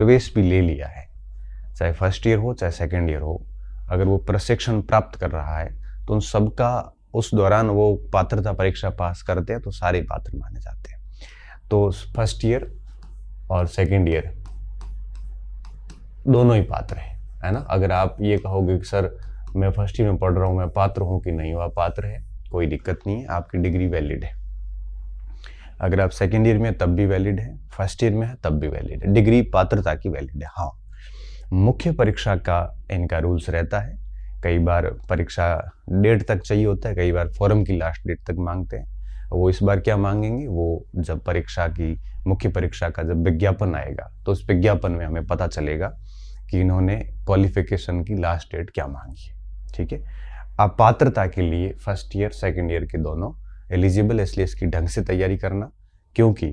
प्रवेश भी ले लिया है, चाहे फर्स्ट ईयर हो चाहे सेकेंड ईयर हो, अगर वो प्रशिक्षण प्राप्त कर रहा है तो उन सबका उस दौरान वो पात्रता परीक्षा पास करते हैं तो सारे पात्र माने जाते हैं। तो फर्स्ट ईयर और सेकेंड ईयर दोनों ही पात्र है ना। अगर आप ये कहोगे कि सर मैं फर्स्ट ईयर में पढ़ रहा हूँ, मैं पात्र हूँ कि नहीं, वह पात्र है, कोई दिक्कत नहीं है, आपकी डिग्री वैलिड है। अगर आप सेकेंड ईयर में तब भी वैलिड है, फर्स्ट ईयर में है तब भी वैलिड है, डिग्री पात्रता की वैलिड है। हाँ, मुख्य परीक्षा का इनका रूल्स रहता है, कई बार परीक्षा डेट तक चाहिए होता है, कई बार फॉर्म की लास्ट डेट तक मांगते हैं। वो इस बार क्या मांगेंगे, वो जब परीक्षा की मुख्य परीक्षा का जब विज्ञापन आएगा तो उस विज्ञापन में हमें पता चलेगा कि इन्होंने क्वालिफिकेशन की लास्ट डेट क्या मांगी है। ठीक है, आप पात्रता के लिए फर्स्ट ईयर सेकेंड ईयर के दोनों एलिजिबल, इसलिए इसकी ढंग से तैयारी करना, क्योंकि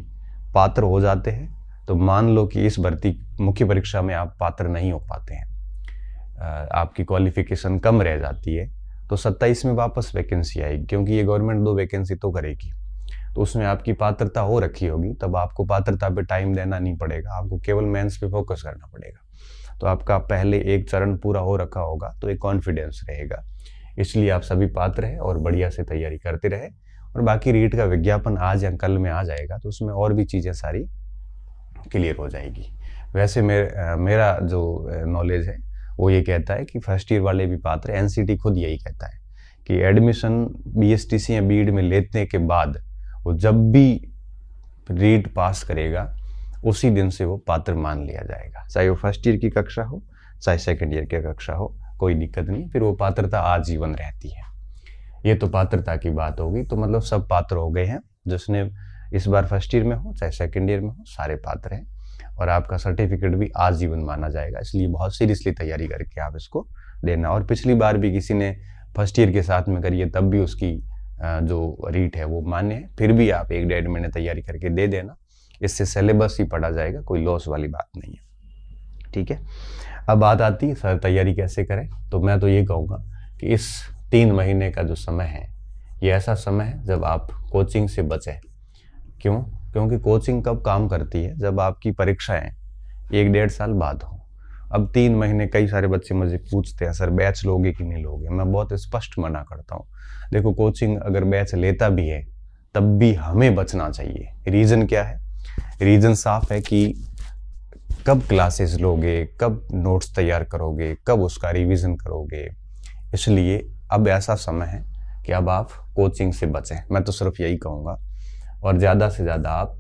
पात्र हो जाते हैं तो मान लो कि इस भर्ती मुख्य परीक्षा में आप पात्र नहीं हो पाते हैं, आपकी क्वालिफिकेशन कम रह जाती है, तो 27 में वापस वैकेंसी आएगी, क्योंकि ये गवर्नमेंट 2 वैकेंसी तो करेगी, तो उसमें आपकी पात्रता हो रखी होगी, तब आपको पात्रता पे टाइम देना नहीं पड़ेगा, आपको केवल मेंस पे फोकस करना पड़ेगा। तो आपका पहले एक चरण पूरा हो रखा होगा तो एक कॉन्फिडेंस रहेगा, इसलिए आप सभी पात्र हैं और बढ़िया से तैयारी करते रहे। और बाकी रीट का विज्ञापन आज या कल में आ जाएगा तो उसमें और भी चीज़ें सारी क्लियर हो जाएगी। वैसे मेरा जो नॉलेज है वो ये कहता है कि फर्स्ट ईयर वाले भी पात्र, एनसीटी खुद यही कहता है कि एडमिशन बीएसटीसी या बीएड में लेने के बाद वो जब भी रीट पास करेगा उसी दिन से वो पात्र मान लिया जाएगा, चाहे वो फर्स्ट ईयर की कक्षा हो चाहे सेकेंड ईयर की कक्षा हो, कोई दिक्कत नहीं, फिर वो पात्रता आजीवन रहती है। ये तो पात्रता की बात होगी, तो मतलब सब पात्र हो गए हैं, जिसने इस बार फर्स्ट ईयर में हो चाहे सेकेंड ईयर में हो, सारे पात्र हैं और आपका सर्टिफिकेट भी आजीवन माना जाएगा। इसलिए बहुत सीरियसली तैयारी करके आप इसको देना। और पिछली बार भी किसी ने फर्स्ट ईयर के साथ में करी है तब भी उसकी जो रीट है वो मान्य है, फिर भी आप 1-1.5 महीने तैयारी करके दे देना, इससे सिलेबस ही पढ़ा जाएगा, कोई लॉस वाली बात नहीं है। ठीक है, अब बात आती है सर तैयारी कैसे करें। तो मैं तो ये कहूँगा कि इस 3 महीने का जो समय है ये ऐसा समय है जब आप कोचिंग से बचें। क्यों? क्योंकि कोचिंग कब काम करती है, जब आपकी परीक्षाएं 1-1.5 साल बाद हो। अब 3 महीने, कई सारे बच्चे मुझे पूछते हैं सर बैच लोगे कि नहीं लोगे, मैं बहुत स्पष्ट मना करता हूँ। देखो, कोचिंग अगर बैच लेता भी है तब भी हमें बचना चाहिए। रीज़न क्या है? रीज़न साफ है कि कब क्लासेस लोगे, कब नोट्स तैयार करोगे, कब उसका रिवीजन करोगे। इसलिए अब ऐसा समय है कि अब आप कोचिंग से बचें, मैं तो सिर्फ यही कहूँगा। और ज़्यादा से ज़्यादा आप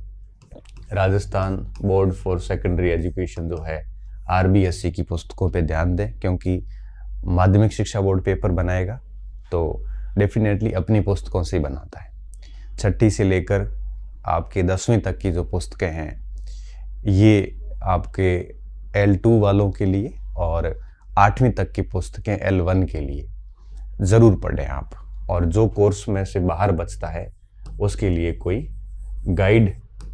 Rajasthan board for secondary education जो है आरबीएससी की पुस्तकों पे ध्यान दें, क्योंकि माध्यमिक शिक्षा बोर्ड पेपर बनाएगा तो डेफिनेटली अपनी पुस्तकों से ही बनाता है। 6ठी से लेकर आपके 10वीं तक की जो पुस्तकें हैं ये आपके L2 वालों के लिए और 8वीं तक की पुस्तकें L1 के लिए ज़रूर पढ़ें आप। और जो कोर्स में से बाहर बचता है उसके लिए कोई गाइड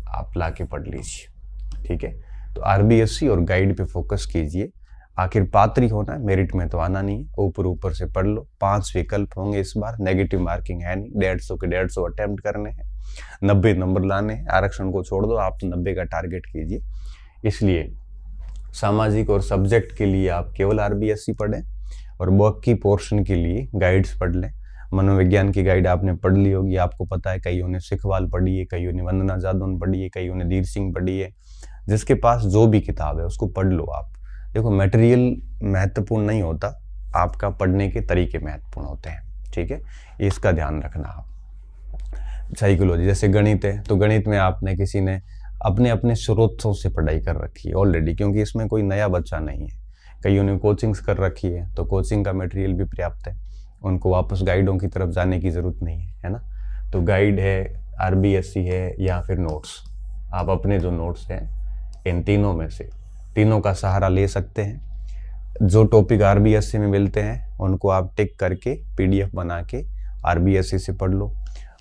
आप ला के पढ़ लीजिए। ठीक है, तो आरबीएससी और गाइड पे फोकस कीजिए। आखिर पात्र ही होना है, मेरिट में तो आना नहीं है, ऊपर से पढ़ लो। 5 विकल्प होंगे इस बार, नेगेटिव मार्किंग है नहीं, 150 के 150 अटेम्प्ट करने हैं, 90 नंबर लाने हैं, आरक्षण को छोड़ दो, आप तो 90 का टारगेट कीजिए। इसलिए सामाजिक और सब्जेक्ट के लिए आप केवल आरबीएससी पढ़ें और बाकी पोर्शन के लिए गाइड्स पढ़ लें। मनोविज्ञान की गाइड आपने पढ़ ली होगी, आपको पता है कईयों ने सिखवाल पढ़ी है, कईयों ने वंदना जादौन पढ़ी है, कईयों ने धीर सिंह पढ़ी है। जिसके पास जो भी किताब है उसको पढ़ लो आप। देखो, मटेरियल महत्वपूर्ण नहीं होता, आपका पढ़ने के तरीके महत्वपूर्ण होते हैं। ठीक है, इसका ध्यान रखना आप। साइकोलॉजी जैसे गणित है, तो गणित में आपने किसी ने अपने स्रोतों से पढ़ाई कर रखी है ऑलरेडी, क्योंकि इसमें कोई नया बच्चा नहीं है। कईयों ने कोचिंग्स कर रखी है तो कोचिंग का मटेरियल भी पर्याप्त है, उनको वापस गाइडों की तरफ जाने की ज़रूरत नहीं है ना। तो गाइड है, आरबीएससी है या फिर नोट्स, आप अपने जो नोट्स हैं इन तीनों में से तीनों का सहारा ले सकते हैं। जो टॉपिक आरबीएससी में मिलते हैं उनको आप टिक करके पीडीएफ बना के आरबीएससी से पढ़ लो,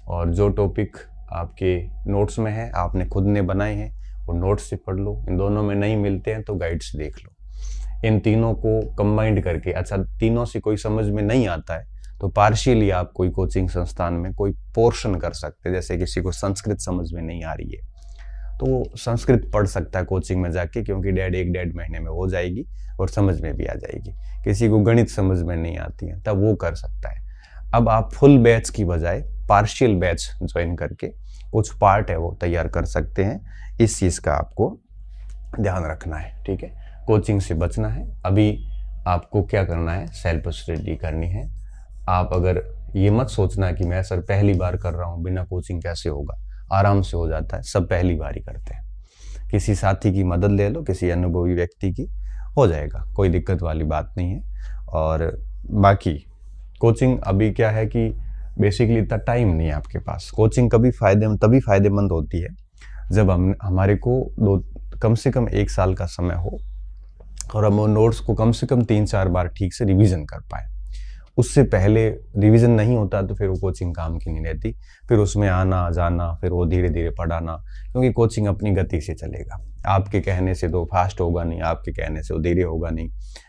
और जो टॉपिक आपके नोट्स में है आपने खुद ने बनाए हैं वो नोट्स से पढ़ लो। इन दोनों में नहीं मिलते हैं तो गाइड से देख लो। इन तीनों को कंबाइंड करके, अच्छा तीनों से कोई समझ में नहीं आता है तो पार्शियली आप कोई कोचिंग संस्थान में कोई पोर्शन कर सकते हैं। जैसे किसी को संस्कृत समझ में नहीं आ रही है तो वो संस्कृत पढ़ सकता है कोचिंग में जाके, क्योंकि 1.5 महीने में हो जाएगी और समझ में भी आ जाएगी। किसी को गणित समझ में नहीं आती है तब वो कर सकता है। अब आप फुल बैच की बजाय पार्शियल बैच ज्वाइन करके कुछ पार्ट है वो तैयार कर सकते हैं। इस चीज़ का आपको ध्यान रखना है, ठीक है। कोचिंग से बचना है। अभी आपको क्या करना है, सेल्फ स्टडी करनी है। आप अगर ये मत सोचना कि मैं सर पहली बार कर रहा हूँ, बिना कोचिंग कैसे होगा, आराम से हो जाता है, सब पहली बार ही करते हैं। किसी साथी की मदद ले लो, किसी अनुभवी व्यक्ति की, हो जाएगा, कोई दिक्कत वाली बात नहीं है। और बाकी कोचिंग अभी क्या है कि बेसिकली इतना टाइम नहीं है आपके पास। कोचिंग तभी फायदेमंद होती है जब हमारे को कम से कम 1 साल का समय हो और हम नोट्स को कम से कम 3-4 बार ठीक से रिवीजन कर पाए। उससे पहले रिवीजन नहीं होता तो फिर वो कोचिंग काम की नहीं रहती। फिर उसमें आना जाना, फिर वो धीरे धीरे पढ़ाना, क्योंकि कोचिंग अपनी गति से चलेगा। आपके कहने से तो फास्ट होगा नहीं, आपके कहने से वो धीरे होगा नहीं।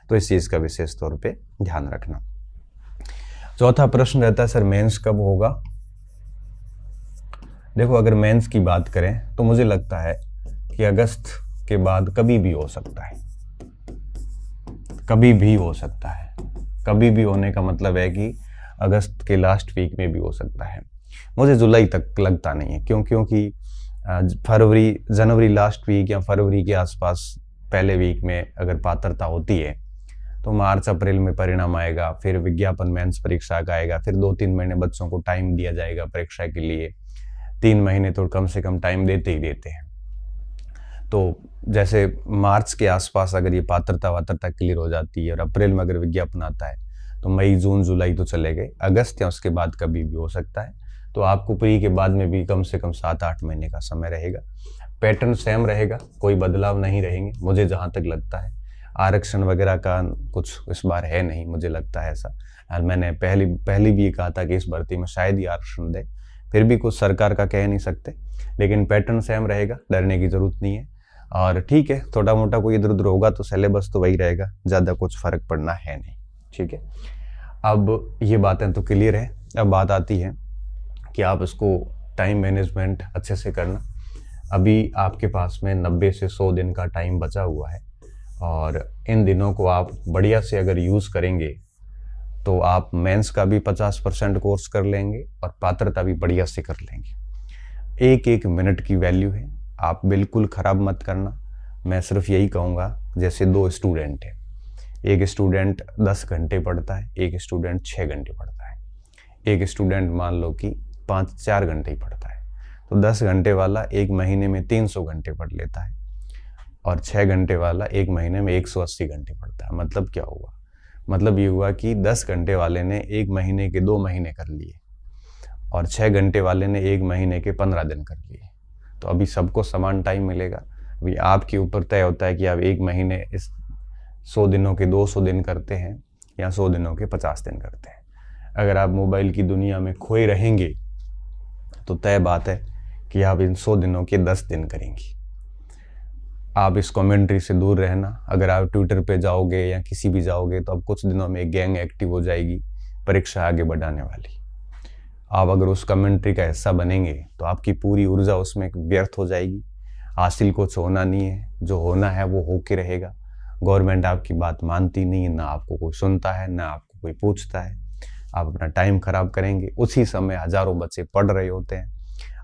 तो इस चीज़ का विशेष तौर पे ध्यान रखना। चौथा प्रश्न रहता है सर मेंस कब होगा। देखो, अगर मेंस की बात करें तो मुझे लगता है कि अगस्त के बाद कभी भी हो सकता है। कभी भी हो सकता है। कभी भी होने का मतलब है कि अगस्त के लास्ट वीक में भी हो सकता है। मुझे जुलाई तक लगता नहीं है, क्योंकि जनवरी लास्ट वीक या फरवरी के आसपास पहले वीक में अगर पात्रता होती है तो मार्च अप्रैल में परिणाम आएगा, फिर विज्ञापन मेंस परीक्षा का आएगा, फिर 2-3 महीने बच्चों को टाइम दिया जाएगा परीक्षा के लिए। 3 महीने तो कम से कम टाइम देते ही देते हैं। तो जैसे मार्च के आसपास अगर ये पात्रता क्लियर हो जाती है और अप्रैल में अगर विज्ञापन आता है तो मई जून जुलाई तो चले गए, अगस्त या उसके बाद कभी भी हो सकता है। तो आपको प्री के बाद में भी कम से कम 7-8 महीने का समय रहेगा। पैटर्न सेम रहेगा, कोई बदलाव नहीं रहेंगे मुझे जहाँ तक लगता है। आरक्षण वगैरह का कुछ इस बार है नहीं, मुझे लगता है ऐसा। मैंने पहली भी कहा था कि इस भर्ती में शायद ही आरक्षण दे, फिर भी कुछ सरकार का कह नहीं सकते, लेकिन पैटर्न सेम रहेगा, डरने की जरूरत नहीं है। और ठीक है, थोड़ा मोटा कोई इधर उधर होगा तो सिलेबस तो वही रहेगा, ज़्यादा कुछ फर्क पड़ना है नहीं, ठीक है। अब ये बातें तो क्लियर है। अब बात आती है कि आप इसको टाइम मैनेजमेंट अच्छे से करना। अभी आपके पास में 90 से 100 दिन का टाइम बचा हुआ है और इन दिनों को आप बढ़िया से अगर यूज़ करेंगे तो आप मेंस का भी 50% कोर्स कर लेंगे और पात्रता भी बढ़िया से कर लेंगे। एक मिनट की वैल्यू है, आप बिल्कुल ख़राब मत करना। मैं सिर्फ यही कहूँगा, जैसे 2 स्टूडेंट हैं, एक स्टूडेंट 10 घंटे पढ़ता है, एक स्टूडेंट 6 घंटे पढ़ता है, एक स्टूडेंट मान लो कि 4 घंटे ही पढ़ता है, तो 10 घंटे वाला 1 महीने में 300 घंटे पढ़ लेता है और 6 घंटे वाला 1 महीने में 180 घंटे पढ़ता है। मतलब क्या हुआ? मतलब ये हुआ कि 10 घंटे वाले ने 1 महीने के 2 महीने कर लिए और 6 घंटे वाले ने 1 महीने के 15 दिन कर लिए। तो अभी सबको समान टाइम मिलेगा। अभी आपके ऊपर तय होता है कि आप 1 महीने इस 100 दिनों के 200 दिन करते हैं या 100 दिनों के 50 दिन करते हैं। अगर आप मोबाइल की दुनिया में खोए रहेंगे तो तय बात है कि आप इन 100 दिनों के 10 दिन करेंगे। आप इस कमेंट्री से दूर रहना। अगर आप ट्विटर पे जाओगे या किसी भी जाओगे तो अब कुछ दिनों में एक गैंग एक्टिव हो जाएगी परीक्षा आगे बढ़ाने वाली। आप अगर उस कमेंट्री का हिस्सा बनेंगे तो आपकी पूरी ऊर्जा उसमें व्यर्थ हो जाएगी। हासिल कुछ होना नहीं है, जो होना है वो होके रहेगा। गवर्नमेंट आपकी बात मानती नहीं है, ना आपको कोई सुनता है, ना आपको कोई पूछता है। आप अपना टाइम खराब करेंगे। उसी समय हजारों बच्चे पढ़ रहे होते हैं,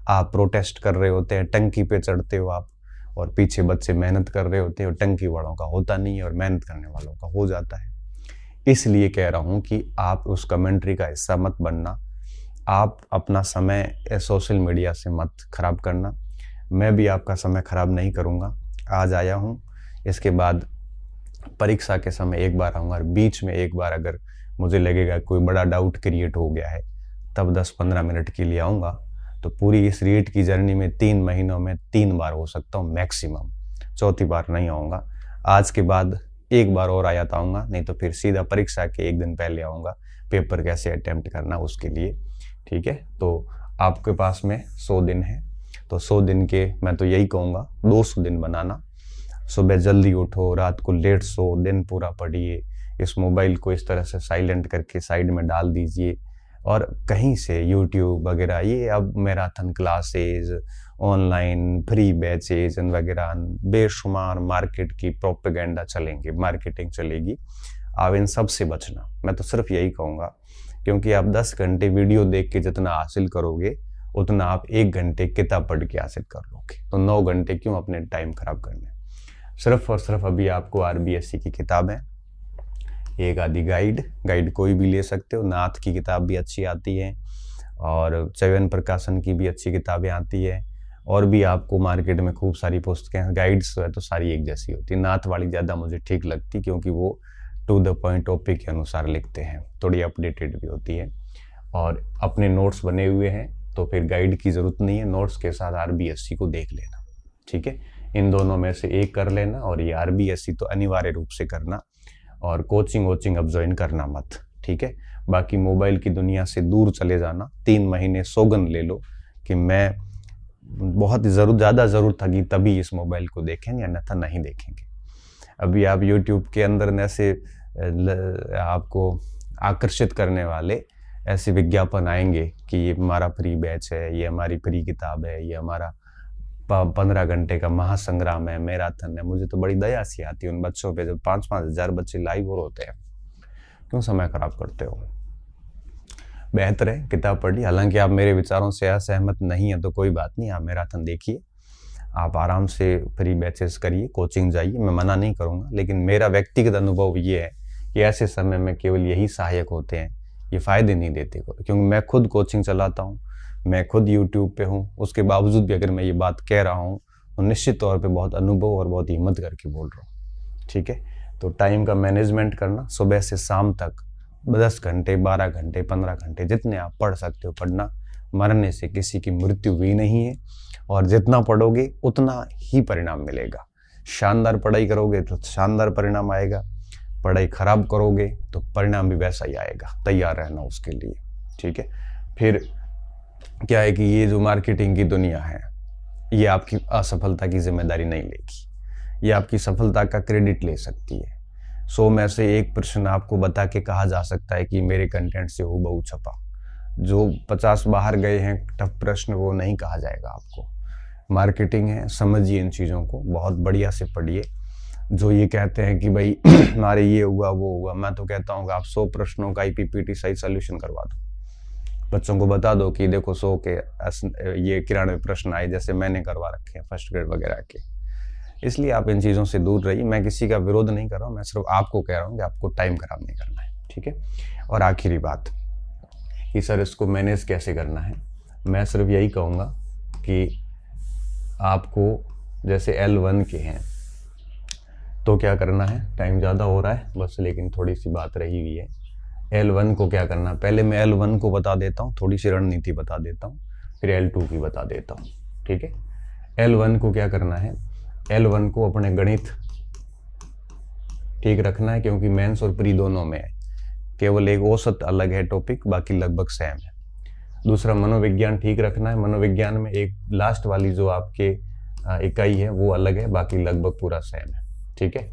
आप प्रोटेस्ट कर रहे होते हैं, टंकी पे चढ़ते हो आप, और पीछे बच्चे मेहनत कर रहे होते हैं और टंकी वालों का होता नहीं है और मेहनत करने वालों का हो जाता है। इसलिए कह रहा हूँ कि आप उस कमेंट्री का हिस्सा मत बनना। आप अपना समय सोशल मीडिया से मत खराब करना। मैं भी आपका समय खराब नहीं करूँगा। आज आया हूँ, इसके बाद परीक्षा के समय एक बार आऊँगा और बीच में एक बार अगर मुझे लगेगा कोई बड़ा डाउट क्रिएट हो गया है तब 10-15 मिनट के लिए आऊँगा। तो पूरी इस रीट की जर्नी में 3 महीनों में 3 बार हो सकता हूँ मैक्सिमम, चौथी बार नहीं आऊँगा। आज के बाद एक बार और आया आऊँगा, नहीं तो फिर सीधा परीक्षा के 1 दिन पहले आऊँगा, पेपर कैसे अटेम्प्ट करना उसके लिए, ठीक है। तो आपके पास में 100 दिन है, तो 100 दिन के मैं तो यही कहूँगा 200 दिन बनाना। सुबह जल्दी उठो, रात को लेट सो, दिन पूरा पढ़िए। इस मोबाइल को इस तरह से साइलेंट करके साइड में डाल दीजिए और कहीं से यूट्यूब वगैरह, ये अब marathon classes online free batches वगैरह बेशुमार मार्केट की प्रोपेगेंडा चलेंगे, मार्केटिंग चलेगी। आप इन सब से बचना, मैं तो सिर्फ यही कहूँगा, क्योंकि आप 10 घंटे वीडियो देख के जितना हासिल करोगे उतना आप 1 घंटे किताब पढ़ के हासिल कर लोगे। तो 9 घंटे क्यों अपने टाइम खराब करने। सिर्फ और सिर्फ अभी आपको RBSC की किताबें, एक आधी गाइड कोई भी ले सकते हो। नाथ की किताब भी अच्छी आती है और च्यवन प्रकाशन की भी अच्छी किताबें आती है, और भी आपको मार्केट में खूब सारी पुस्तकें, गाइड्स है तो सारी एक जैसी होती है। नाथ वाली ज़्यादा मुझे ठीक लगती क्योंकि वो टू द पॉइंट टॉपिक के अनुसार लिखते हैं, थोड़ी अपडेटेड भी होती है और अपने नोट्स बने हुए हैं, तो फिर गाइड की ज़रूरत नहीं है। नोट्स के साथ RBSC को देख लेना, ठीक है। इन दोनों में से एक कर लेना, और ये RBSC तो अनिवार्य रूप से करना, और कोचिंग अब ज्वाइन करना मत, ठीक है। बाकी मोबाइल की दुनिया से दूर चले जाना। 3 महीने सौगंध ले लो कि मैं बहुत ज़्यादा ज़रूरत थी तभी इस मोबाइल को देखेंगे, अन्यथा नहीं देखेंगे। अभी आप YouTube के अंदर ऐसे आपको आकर्षित करने वाले ऐसे विज्ञापन आएंगे कि ये हमारा फ्री बैच है, ये हमारी फ्री किताब है, ये हमारा 15 घंटे का महासंग्राम है, मैराथन है। मुझे तो बड़ी दया सी आती है उन बच्चों पे, जब 5-5 हज़ार बच्चे लाइव और होते हैं। क्यों समय खराब करते हो। बेहतर है किताब पढ़िए। हालांकि आप मेरे विचारों से असहमत नहीं है तो कोई बात नहीं, आप मैराथन देखिए, आप आराम से फ्री बैचेस करिए, कोचिंग जाइए, मैं मना नहीं करूँगा। लेकिन मेरा व्यक्तिगत अनुभव ये है कि ऐसे समय में केवल यही सहायक होते हैं, ये फ़ायदे नहीं देते। क्योंकि मैं खुद कोचिंग चलाता हूँ, मैं खुद YouTube पे हूँ, उसके बावजूद भी अगर मैं ये बात कह रहा हूँ तो निश्चित तौर पे बहुत अनुभव और बहुत हिम्मत करके बोल रहा हूँ, ठीक है। तो टाइम का मैनेजमेंट करना, सुबह से शाम तक 10 घंटे, 12 घंटे, 15 घंटे जितने आप पढ़ सकते हो पढ़ना। मरने से किसी की मृत्यु हुई नहीं है, और जितना पढ़ोगे उतना ही परिणाम मिलेगा। शानदार पढ़ाई करोगे तो शानदार परिणाम आएगा, पढ़ाई खराब करोगे तो परिणाम भी वैसा ही आएगा। तैयार रहना उसके लिए, ठीक है। फिर क्या है कि ये जो मार्केटिंग की दुनिया है, ये आपकी असफलता की जिम्मेदारी नहीं लेगी, ये आपकी सफलता का क्रेडिट ले सकती है। 100 में से 1% आपको बता के कहा जा सकता है कि मेरे कंटेंट से हूबहू छपा। जो 50 बाहर गए हैं टफ प्रश्न, वो नहीं कहा जाएगा आपको। मार्केटिंग है, समझिए इन चीज़ों को, बहुत बढ़िया से पढ़िए। जो ये कहते हैं कि भाई हमारे ये हुआ वो हुआ, मैं तो कहता हूँ कि आप 100 प्रश्नों का PPT सही सोल्यूशन करवा दो। बच्चों को बता दो कि देखो 100 के ये 93 प्रश्न आए, जैसे मैंने करवा रखे हैं फर्स्ट ग्रेड वगैरह के। इसलिए आप इन चीज़ों से दूर रहिए। मैं किसी का विरोध नहीं कर रहा हूँ, मैं सिर्फ आपको कह रहा हूँ कि आपको टाइम खराब नहीं करना है, ठीक है। और आखिरी बात कि सर इसको मैनेज कैसे करना है, मैं सिर्फ यही कहूँगा कि आपको जैसे L1 के हैं तो क्या करना है, टाइम ज़्यादा हो रहा है बस, लेकिन थोड़ी सी बात रही हुई है। L1 को क्या करना, पहले मैं L1 को बता देता हूँ, थोड़ी सी रणनीति बता देता हूँ, फिर L2 की बता देता हूँ, ठीक है। L1 को क्या करना है, L1 को अपने गणित ठीक रखना है, क्योंकि मेंस और प्री दोनों में है, केवल एक औसत अलग है टॉपिक, बाकी लगभग सेम है। दूसरा मनोविज्ञान ठीक रखना है, मनोविज्ञान में एक लास्ट वाली जो आपके इकाई है वो अलग है, बाकी लगभग पूरा सेम है, ठीक है।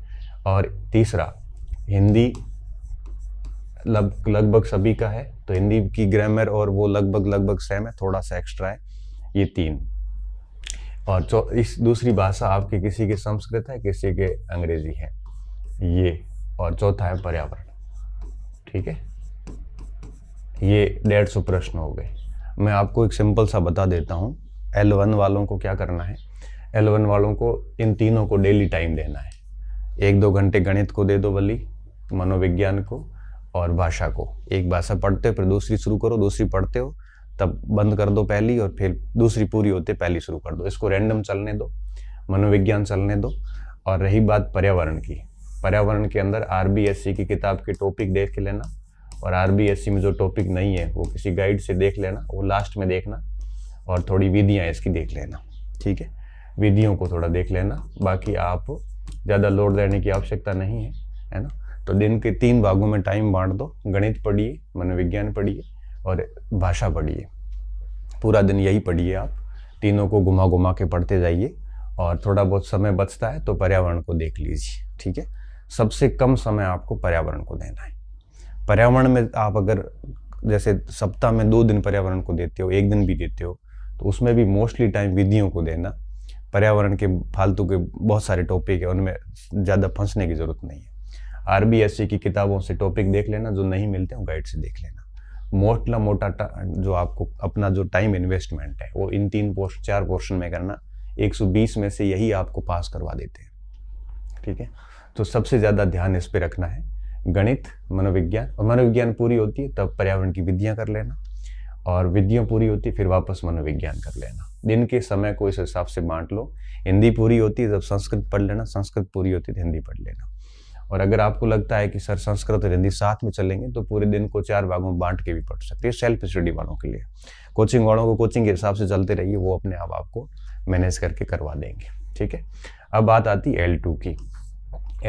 और तीसरा हिंदी लगभग सभी का है, तो हिंदी की ग्रामर और वो लगभग सेम है, थोड़ा सा एक्स्ट्रा है, ये 3। और इस दूसरी भाषा आपके किसी के संस्कृत है, किसी के अंग्रेजी है, ये। और चौथा है पर्यावरण, ठीक है। ये 150 प्रश्न हो गए। मैं आपको एक सिंपल सा बता देता हूँ। L1 वालों को क्या करना है, L1 वालों को इन तीनों को डेली टाइम देना है। 1-2 घंटे गणित को दे दो बल्ली, मनोविज्ञान को और भाषा को। एक भाषा पढ़ते हो फिर दूसरी शुरू करो, दूसरी पढ़ते हो तब बंद कर दो पहली, और फिर दूसरी पूरी होते पहली शुरू कर दो। इसको रैंडम चलने दो, मनोविज्ञान चलने दो। और रही बात पर्यावरण की, पर्यावरण के अंदर RBSC की किताब के टॉपिक देख लेना, और RBSC में जो टॉपिक नहीं है वो किसी गाइड से देख लेना, वो लास्ट में देखना, और थोड़ी विधियाँ इसकी देख लेना, ठीक है। विधियों को थोड़ा देख लेना, बाकी आप ज़्यादा लोड देने की आवश्यकता नहीं है ना। तो दिन के 3 भागों में टाइम बांट दो, गणित पढ़िए, मनोविज्ञान पढ़िए और भाषा पढ़िए। पूरा दिन यही पढ़िए, आप तीनों को घुमा घुमा के पढ़ते जाइए, और थोड़ा बहुत समय बचता है तो पर्यावरण को देख लीजिए, ठीक है। सबसे कम समय आपको पर्यावरण को देना है। पर्यावरण में आप अगर जैसे सप्ताह में 2 दिन पर्यावरण को देते हो, 1 दिन भी देते हो, तो उसमें भी मोस्टली टाइम विधियों को देना। पर्यावरण के फालतू के बहुत सारे टॉपिक है, उनमें ज़्यादा फंसने की ज़रूरत नहीं है। RBSC की किताबों से टॉपिक देख लेना, जो नहीं मिलते वो गाइड से देख लेना। मोटा जो आपको अपना जो टाइम इन्वेस्टमेंट है वो इन 4 पोर्शन में करना। 120 में से यही आपको पास करवा देते हैं, ठीक है। तो सबसे ज़्यादा ध्यान इस पे रखना है, गणित, मनोविज्ञान। और मनोविज्ञान पूरी होती है तब पर्यावरण की विधियाँ कर लेना, और विधियाँ पूरी होती है फिर वापस मनोविज्ञान कर लेना। दिन के समय को इस हिसाब से बांट लो। हिंदी पूरी होती है जब संस्कृत पढ़ लेना, संस्कृत पूरी होती है तो हिंदी पढ़ लेना। और अगर आपको लगता है कि सर संस्कृत और हिंदी साथ में चलेंगे तो पूरे दिन को 4 भागों में बांट के भी पढ़ सकते हैं, सेल्फ स्टडी वालों के लिए। कोचिंग वालों को कोचिंग के हिसाब से चलते रहिए, वो अपने आप आपको मैनेज करके करवा देंगे, ठीक है। अब बात आती है L2 की।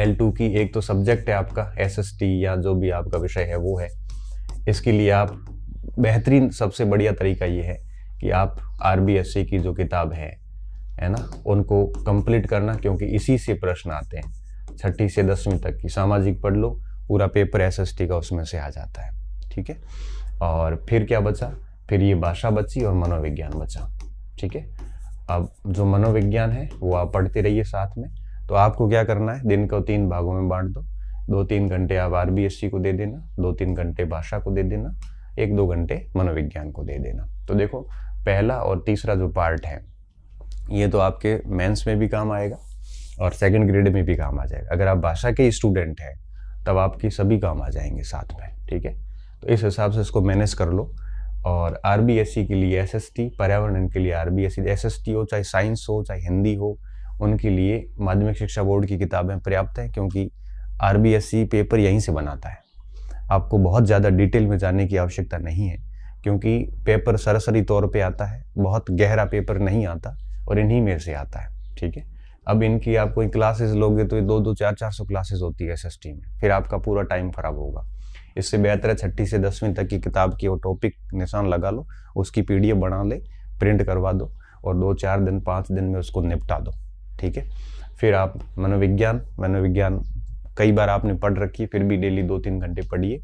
L2 की एक तो सब्जेक्ट है आपका SST या जो भी आपका विषय है वो है। इसके लिए आप बेहतरीन सबसे बढ़िया तरीका ये है कि आप RBSC की जो किताब है ना, उनको कंप्लीट करना, क्योंकि इसी से प्रश्न आते हैं। 6ठी से 10वीं तक की सामाजिक पढ़ लो, पूरा पेपर SST का उसमें से आ जाता है, ठीक है। और फिर क्या बचा, फिर ये भाषा बची और मनोविज्ञान बचा, ठीक है। अब जो मनोविज्ञान है वो आप पढ़ते रहिए साथ में। तो आपको क्या करना है, दिन को 3 भागों में बांट दो। 2-3 घंटे आप RBSC को दे देना, 2-3 घंटे भाषा को दे देना, 1-2 घंटे मनोविज्ञान को दे देना। तो देखो, पहला और तीसरा जो पार्ट है ये तो आपके मेंस में भी काम आएगा और सेकंड ग्रेड में भी काम आ जाएगा। अगर आप भाषा के स्टूडेंट हैं तब आपकी सभी काम आ जाएंगे साथ में, ठीक है। तो इस हिसाब से इसको मैनेज कर लो। और RBSC के लिए SST, पर्यावरण के लिए RBSC, SST हो चाहे साइंस हो चाहे हिंदी हो, उनके लिए माध्यमिक शिक्षा बोर्ड की किताबें पर्याप्त हैं, क्योंकि RBSC पेपर यहीं से बनाता है। आपको बहुत ज़्यादा डिटेल में जाने की आवश्यकता नहीं है, क्योंकि पेपर सरसरी तौर पे आता है, बहुत गहरा पेपर नहीं आता और इन्हीं में से आता है, ठीक है। अब इनकी आप कोई क्लासेस लोगे तो 200, 400 क्लासेस होती है SST में, फिर आपका पूरा टाइम खराब होगा। इससे बेहतर है 6ठी से 10वीं तक की किताब की वो टॉपिक निशान लगा लो, उसकी PDF बना ले, प्रिंट करवा दो और 2-4 दिन 5 दिन में उसको निपटा दो, ठीक है। फिर आप मनोविज्ञान कई बार आपने पढ़ रखी है, फिर भी डेली 2-3 घंटे पढ़िए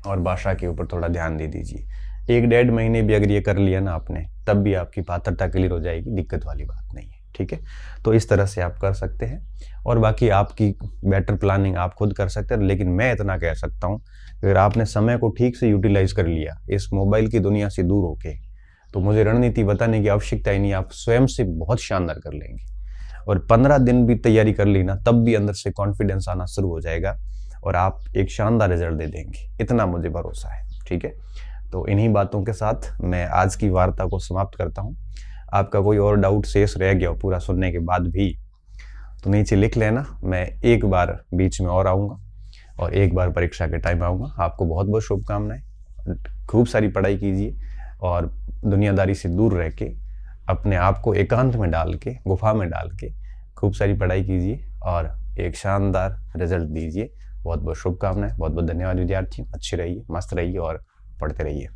और भाषा के ऊपर थोड़ा ध्यान दे दीजिए। 1-1.5 महीने भी अगर ये कर लिया ना आपने, तब भी आपकी पात्रता क्लियर हो जाएगी, दिक्कत वाली बात नहीं है, ठीक है। तो इस तरह से आप कर सकते हैं और बाकी आपकी बेटर प्लानिंग आप खुद कर सकते हैं। लेकिन मैं इतना कह सकता हूँ, अगर आपने समय को ठीक से यूटिलाइज कर लिया इस मोबाइल की दुनिया से दूर होके, तो मुझे रणनीति बताने की आवश्यकता ही नहीं, आप स्वयं से बहुत शानदार कर लेंगे। और 15 दिन भी तैयारी कर ली ना, तब भी अंदर से कॉन्फिडेंस आना शुरू हो जाएगा और आप एक शानदार रिजल्ट दे देंगे, इतना मुझे भरोसा है, ठीक है। तो इन्हीं बातों के साथ मैं आज की वार्ता को समाप्त करता हूँ। आपका कोई और डाउट शेष रह गया हो पूरा सुनने के बाद भी, तो नीचे लिख लेना। मैं एक बार बीच में और आऊँगा और एक बार परीक्षा के टाइम आऊँगा। आपको बहुत बहुत शुभकामनाएं। खूब सारी पढ़ाई कीजिए और दुनियादारी से दूर रह के अपने आप को एकांत में डाल के, गुफा में डाल के खूब सारी पढ़ाई कीजिए और एक शानदार रिजल्ट दीजिए। बहुत बहुत शुभकामनाएं। बहुत बहुत धन्यवाद विद्यार्थियों। अच्छे रहिए, मस्त रहिए और पढ़ते रहिए।